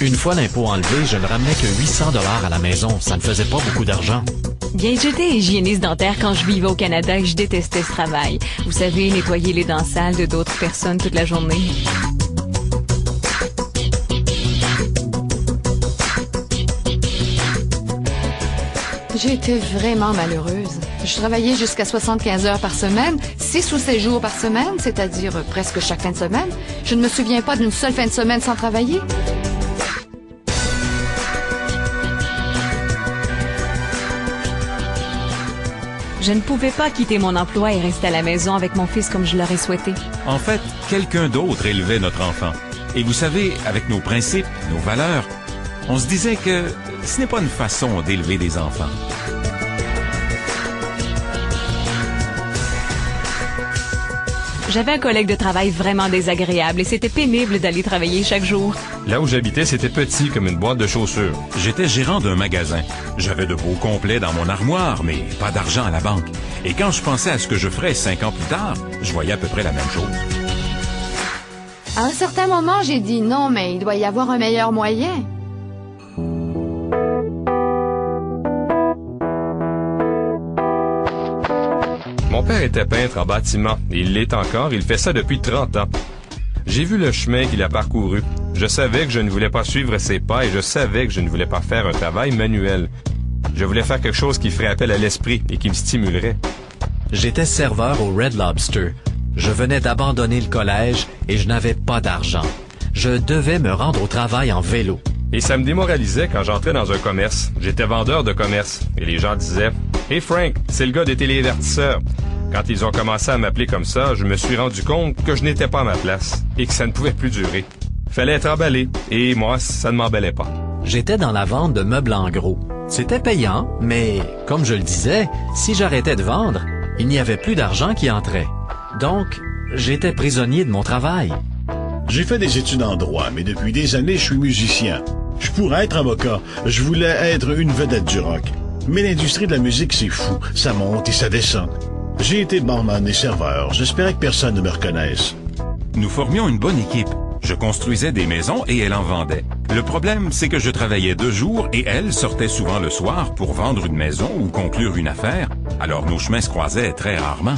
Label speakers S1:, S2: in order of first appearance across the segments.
S1: Une fois l'impôt enlevé, je ne ramenais que 800 $ à la maison. Ça ne faisait pas beaucoup d'argent.
S2: Bien, j'étais hygiéniste dentaire quand je vivais au Canada et je détestais ce travail. Vous savez, nettoyer les dents sales de d'autres personnes toute la journée.
S3: J'ai été vraiment malheureuse. Je travaillais jusqu'à 75 heures par semaine, 6 ou 7 jours par semaine, c'est-à-dire presque chaque fin de semaine. Je ne me souviens pas d'une seule fin de semaine sans travailler.
S2: Je ne pouvais pas quitter mon emploi et rester à la maison avec mon fils comme je l'aurais souhaité.
S4: En fait, quelqu'un d'autre élevait notre enfant. Et vous savez, avec nos principes, nos valeurs, on se disait que ce n'est pas une façon d'élever des enfants.
S2: J'avais un collègue de travail vraiment désagréable et c'était pénible d'aller travailler chaque jour.
S5: Là où j'habitais, c'était petit comme une boîte de chaussures.
S4: J'étais gérant d'un magasin. J'avais de beaux complets dans mon armoire, mais pas d'argent à la banque. Et quand je pensais à ce que je ferais 5 ans plus tard, je voyais à peu près la même chose.
S3: À un certain moment, j'ai dit non, mais il doit y avoir un meilleur moyen.
S5: Mon père était peintre en bâtiment et il l'est encore, il fait ça depuis 30 ans. J'ai vu le chemin qu'il a parcouru. Je savais que je ne voulais pas suivre ses pas et je savais que je ne voulais pas faire un travail manuel. Je voulais faire quelque chose qui ferait appel à l'esprit et qui me stimulerait.
S1: J'étais serveur au Red Lobster. Je venais d'abandonner le collège et je n'avais pas d'argent. Je devais me rendre au travail en vélo.
S5: Et ça me démoralisait quand j'entrais dans un commerce. J'étais vendeur de commerce et les gens disaient « Hey Frank, c'est le gars des téléavertisseurs ». Quand ils ont commencé à m'appeler comme ça, je me suis rendu compte que je n'étais pas à ma place et que ça ne pouvait plus durer. Fallait être emballé et moi, ça ne m'emballait pas.
S1: J'étais dans la vente de meubles en gros. C'était payant, mais comme je le disais, si j'arrêtais de vendre, il n'y avait plus d'argent qui entrait. Donc, j'étais prisonnier de mon travail.
S6: J'ai fait des études en droit, mais depuis des années, je suis musicien. Je pourrais être avocat. Je voulais être une vedette du rock. Mais l'industrie de la musique, c'est fou. Ça monte et ça descend. J'ai été barman et serveur. J'espérais que personne ne me reconnaisse.
S4: Nous formions une bonne équipe. Je construisais des maisons et elle en vendait. Le problème, c'est que je travaillais 2 jours et elle sortait souvent le soir pour vendre une maison ou conclure une affaire. Alors nos chemins se croisaient très rarement.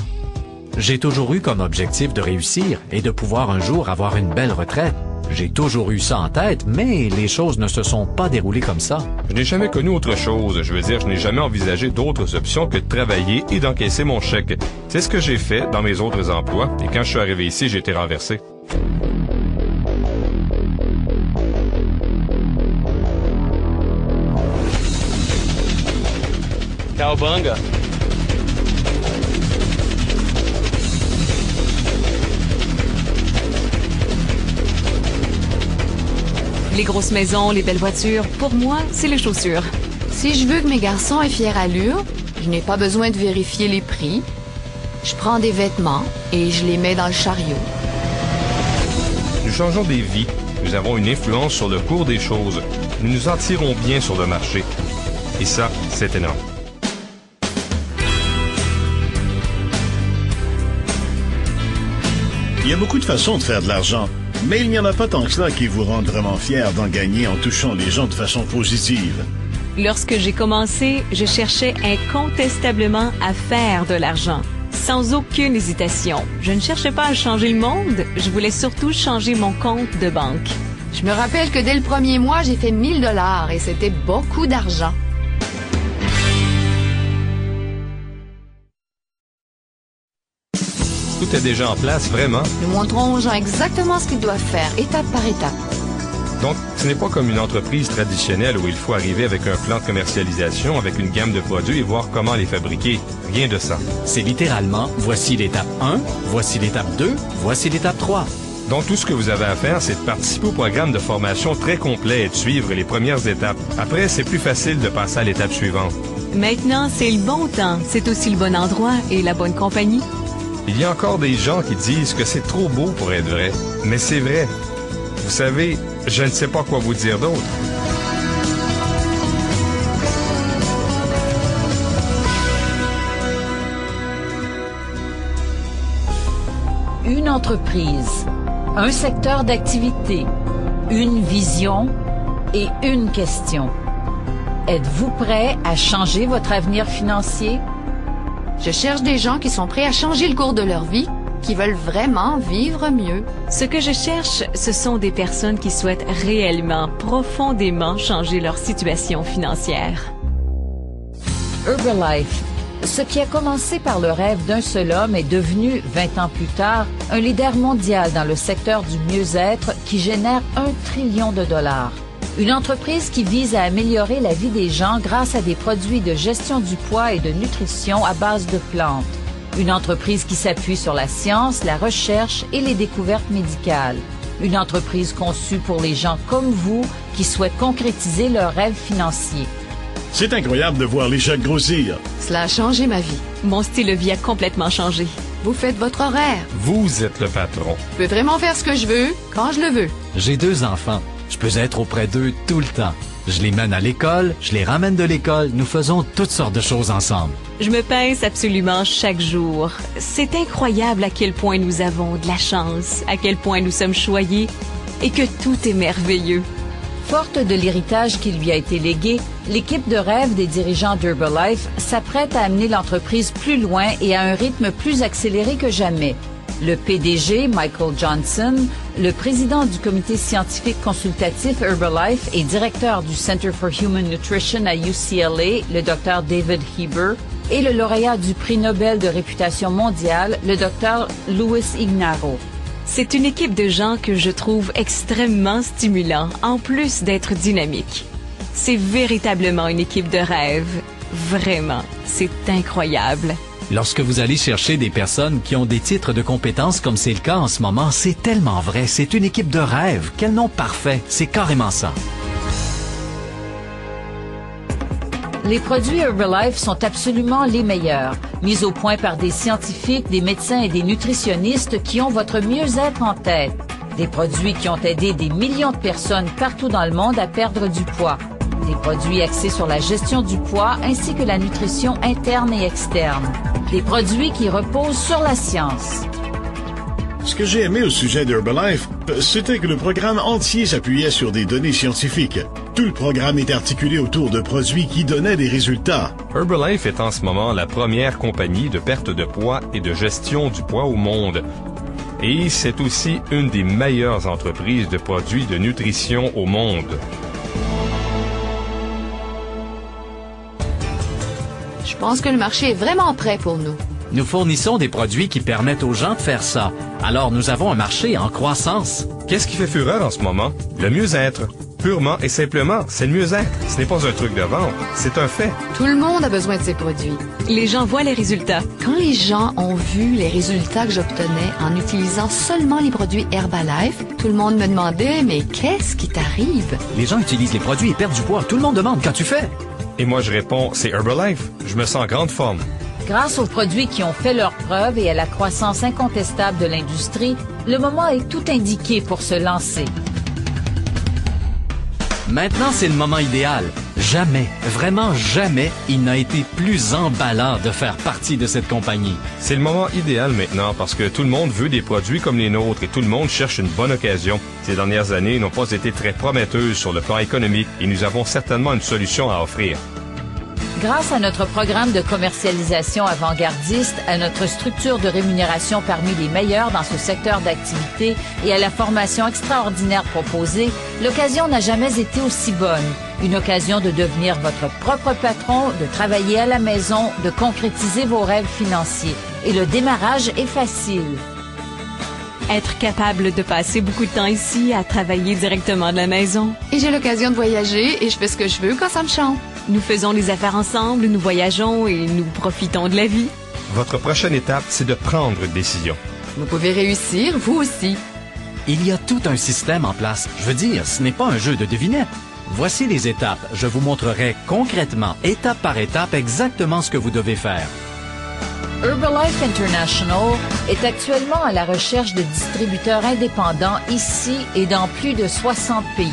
S1: J'ai toujours eu comme objectif de réussir et de pouvoir un jour avoir une belle retraite. J'ai toujours eu ça en tête, mais les choses ne se sont pas déroulées comme ça.
S5: Je n'ai jamais connu autre chose. Je veux dire, je n'ai jamais envisagé d'autres options que de travailler et d'encaisser mon chèque. C'est ce que j'ai fait dans mes autres emplois. Et quand je suis arrivé ici, j'ai été renversé.
S7: Cowabunga.
S2: Les grosses maisons, les belles voitures, pour moi, c'est les chaussures.
S3: Si je veux que mes garçons aient fière allure, je n'ai pas besoin de vérifier les prix. Je prends des vêtements et je les mets dans le chariot.
S5: Nous changeons des vies. Nous avons une influence sur le cours des choses. Nous nous en tirons bien sur le marché. Et ça, c'est énorme.
S6: Il y a beaucoup de façons de faire de l'argent, mais il n'y en a pas tant que cela qui vous rendent vraiment fier d'en gagner en touchant les gens de façon positive.
S2: Lorsque j'ai commencé, je cherchais incontestablement à faire de l'argent, sans aucune hésitation. Je ne cherchais pas à changer le monde, je voulais surtout changer mon compte de banque.
S3: Je me rappelle que dès le premier mois, j'ai fait 1000 $ et c'était beaucoup d'argent.
S5: Tout est déjà en place, vraiment.
S3: Nous montrons aux gens exactement ce qu'ils doivent faire, étape par étape.
S5: Donc, ce n'est pas comme une entreprise traditionnelle où il faut arriver avec un plan de commercialisation, avec une gamme de produits et voir comment les fabriquer. Rien de ça.
S1: C'est littéralement, voici l'étape 1, voici l'étape 2, voici l'étape 3.
S5: Donc, tout ce que vous avez à faire, c'est de participer au programme de formation très complet et de suivre les premières étapes. Après, c'est plus facile de passer à l'étape suivante.
S2: Maintenant, c'est le bon temps, c'est aussi le bon endroit et la bonne compagnie.
S5: Il y a encore des gens qui disent que c'est trop beau pour être vrai. Mais c'est vrai. Vous savez, je ne sais pas quoi vous dire d'autre.
S8: Une entreprise, un secteur d'activité, une vision, et une question. Êtes-vous prêt à changer votre avenir financier?
S3: Je cherche des gens qui sont prêts à changer le cours de leur vie, qui veulent vraiment vivre mieux.
S2: Ce que je cherche, ce sont des personnes qui souhaitent réellement, profondément changer leur situation financière.
S8: Herbalife. Ce qui a commencé par le rêve d'un seul homme est devenu, 20 ans plus tard, un leader mondial dans le secteur du mieux-être qui génère $1 trillion. Une entreprise qui vise à améliorer la vie des gens grâce à des produits de gestion du poids et de nutrition à base de plantes. Une entreprise qui s'appuie sur la science, la recherche et les découvertes médicales. Une entreprise conçue pour les gens comme vous qui souhaitent concrétiser leurs rêves financiers.
S6: C'est incroyable de voir les jeunes grossir.
S3: Cela a changé ma vie.
S2: Mon style de vie a complètement changé.
S3: Vous faites votre horaire.
S5: Vous êtes le patron.
S3: Je peux vraiment faire ce que je veux, quand je le veux.
S1: J'ai 2 enfants. Je peux être auprès d'eux tout le temps. Je les mène à l'école, je les ramène de l'école, nous faisons toutes sortes de choses ensemble.
S2: Je me pince absolument chaque jour. C'est incroyable à quel point nous avons de la chance, à quel point nous sommes choyés et que tout est merveilleux.
S8: Forte de l'héritage qui lui a été légué, l'équipe de rêve des dirigeants d'Herbalife s'apprête à amener l'entreprise plus loin et à un rythme plus accéléré que jamais. Le PDG, Michael Johnson, le président du comité scientifique consultatif Herbalife et directeur du Center for Human Nutrition à UCLA, le Dr David Heber, et le lauréat du prix Nobel de réputation mondiale, le Dr Luis Ignarro.
S2: C'est une équipe de gens que je trouve extrêmement stimulant, en plus d'être dynamique. C'est véritablement une équipe de rêve. Vraiment, c'est incroyable.
S1: Lorsque vous allez chercher des personnes qui ont des titres de compétences comme c'est le cas en ce moment, c'est tellement vrai. C'est une équipe de rêve. Quel nom parfait. C'est carrément ça.
S8: Les produits Herbalife sont absolument les meilleurs, mis au point par des scientifiques, des médecins et des nutritionnistes qui ont votre mieux-être en tête. Des produits qui ont aidé des millions de personnes partout dans le monde à perdre du poids. Des produits axés sur la gestion du poids ainsi que la nutrition interne et externe. Des produits qui reposent sur la science.
S6: Ce que j'ai aimé au sujet d'Herbalife, c'était que le programme entier s'appuyait sur des données scientifiques. Tout le programme est articulé autour de produits qui donnaient des résultats.
S5: Herbalife est en ce moment la première compagnie de perte de poids et de gestion du poids au monde. Et c'est aussi une des meilleures entreprises de produits de nutrition au monde.
S3: Je pense que le marché est vraiment prêt pour nous.
S1: Nous fournissons des produits qui permettent aux gens de faire ça. Alors nous avons un marché en croissance.
S5: Qu'est-ce qui fait fureur en ce moment? Le mieux-être. Purement et simplement, c'est le mieux-être. Ce n'est pas un truc de vente, c'est un fait.
S3: Tout le monde a besoin de ces produits.
S2: Les gens voient les résultats.
S3: Quand les gens ont vu les résultats que j'obtenais en utilisant seulement les produits Herbalife, tout le monde me demandait « Mais qu'est-ce qui t'arrive? »
S1: Les gens utilisent les produits et perdent du poids. Tout le monde demande « Qu'as-tu fait? »
S5: Et moi je réponds, c'est Herbalife. Je me sens en grande forme.
S8: Grâce aux produits qui ont fait leurs preuves et à la croissance incontestable de l'industrie, le moment est tout indiqué pour se lancer.
S1: Maintenant, c'est le moment idéal. Jamais, vraiment jamais, il n'a été plus emballant de faire partie de cette compagnie.
S5: C'est le moment idéal maintenant parce que tout le monde veut des produits comme les nôtres et tout le monde cherche une bonne occasion. Ces dernières années n'ont pas été très prometteuses sur le plan économique et nous avons certainement une solution à offrir.
S8: Grâce à notre programme de commercialisation avant-gardiste, à notre structure de rémunération parmi les meilleures dans ce secteur d'activité et à la formation extraordinaire proposée, l'occasion n'a jamais été aussi bonne. Une occasion de devenir votre propre patron, de travailler à la maison, de concrétiser vos rêves financiers. Et le démarrage est facile.
S2: Être capable de passer beaucoup de temps ici à travailler directement de la maison.
S3: Et j'ai l'occasion de voyager et je fais ce que je veux quand ça me chante.
S2: Nous faisons les affaires ensemble, nous voyageons et nous profitons de la vie.
S5: Votre prochaine étape, c'est de prendre une décision.
S3: Vous pouvez réussir, vous aussi.
S1: Il y a tout un système en place. Je veux dire, ce n'est pas un jeu de devinettes. Voici les étapes. Je vous montrerai concrètement, étape par étape, exactement ce que vous devez faire.
S8: Herbalife International est actuellement à la recherche de distributeurs indépendants ici et dans plus de 60 pays.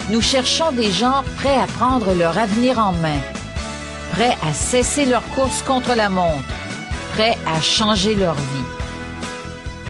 S8: Nous cherchons des gens prêts à prendre leur avenir en main, prêts à cesser leur course contre la montre, prêts à changer leur vie.